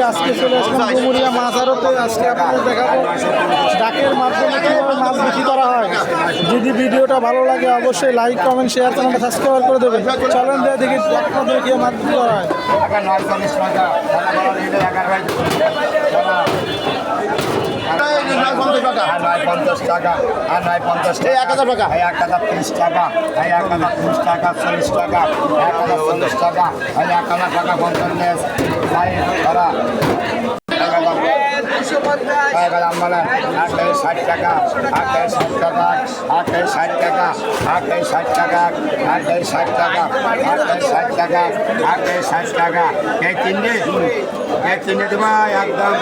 আজকে চলে আসলাম ডুমুরিয়া মাছ আড়তে। আজকে আপনাদের দেখাবো ডাকের মাধ্যমে কীভাবে মাছ বিক্রি করা হয়। যদি ভিডিওটা ভালো লাগে অবশ্যই লাইক কমেন্ট শেয়ার চ্যানেলটা সাবস্ক্রাইব করে দেবেন। চলেন দেখি আপনাদের কীভাবে মাছ বিক্রি করা হয়। পঞ্চাশ টাকা আর নয় 50 টাকা 1000 টাকা 1030 টাকা 1030 টাকা 40 টাকা 1040 টাকা 1000 টাকা 45 টাকা 60 টাকা 60 টাকা 60 টাকা 60 টাকা 60 টাকা 60 টাকা 60 টাকা এই কিনে দেবা একদম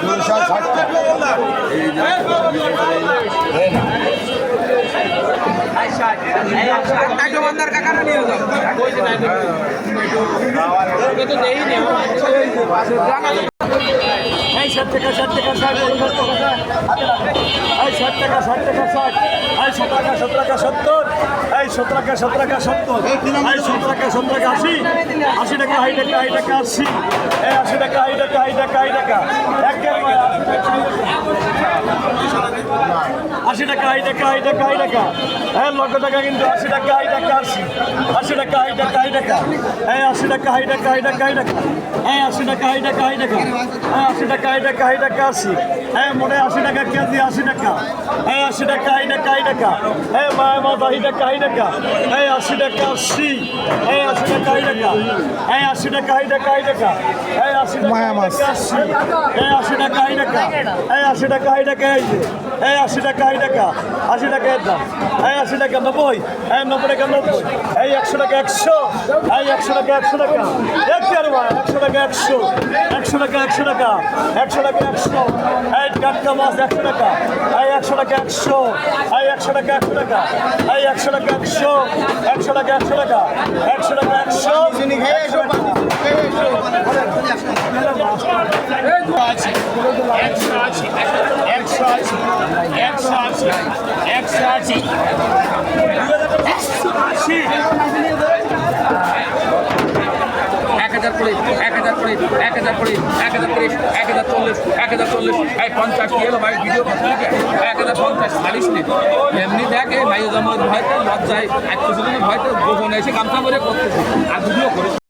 260 টাকা এই 60 টাকা 60 টাকা 60 এই 60 টাকা 60 টাকা 60 এই 17 টাকা 17 টাকা 70 এই 17 টাকা 17 টাকা 70 এই 17 টাকা 17 টাকা 80 80 টাকা 80 টাকা 80 টাকা 80 এই 80 টাকা 80 টাকা 80 টাকা 80 টাকা 80 টাকা 80 টাকা 80 টাকা 80 টাকা হ্যাঁ 90 টাকা কিন্তু 80 টাকা 80 টাকা 80 80 টাকা 80 টাকা 80 টাকা এই 80 টাকা 80 টাকা 80 টাকা 80 টাকা এই 80 টাকা 80 টাকা 80 টাকা 80 টাকা 80 টাকা 80 টাকা 80 এই মনে 80 টাকা কেজি 80 টাকা এই 80 টাকা 80 টাকা 80 টাকা এই মায়া মাছ 80 টাকা 80 টাকা এই 80 টাকা 80 এই 80 টাকা 80 টাকা এই 80 টাকা 80 টাকা 80 টাকা এই 80 টাকা মায়া মাছ 80 এই 80 টাকা 80 টাকা এই 80 টাকা 80 টাকা এই 80 টাকা 80 টাকা 80 টাকা এর দাম এই 80 টাকা 90 এই 90 টাকা 90 এই 100 টাকা 100 এই 100 টাকা 100 টাকা 100 টাকা 100 100 টাকা 100 টাকা 100 টাকা 100 এই টাটকা মাছ 100 টাকা এই 100 টাকা 100 এই 100 টাকা 100 টাকা এই 100 টাকা 100 100 টাকা 100 টাকা 100 টাকা এমনি দেখে ভাই জমা হয়তো লজ্জায় এক কিছু ভয়তো গোপনে এসে কামটা করে করতেছে আর দুটো করে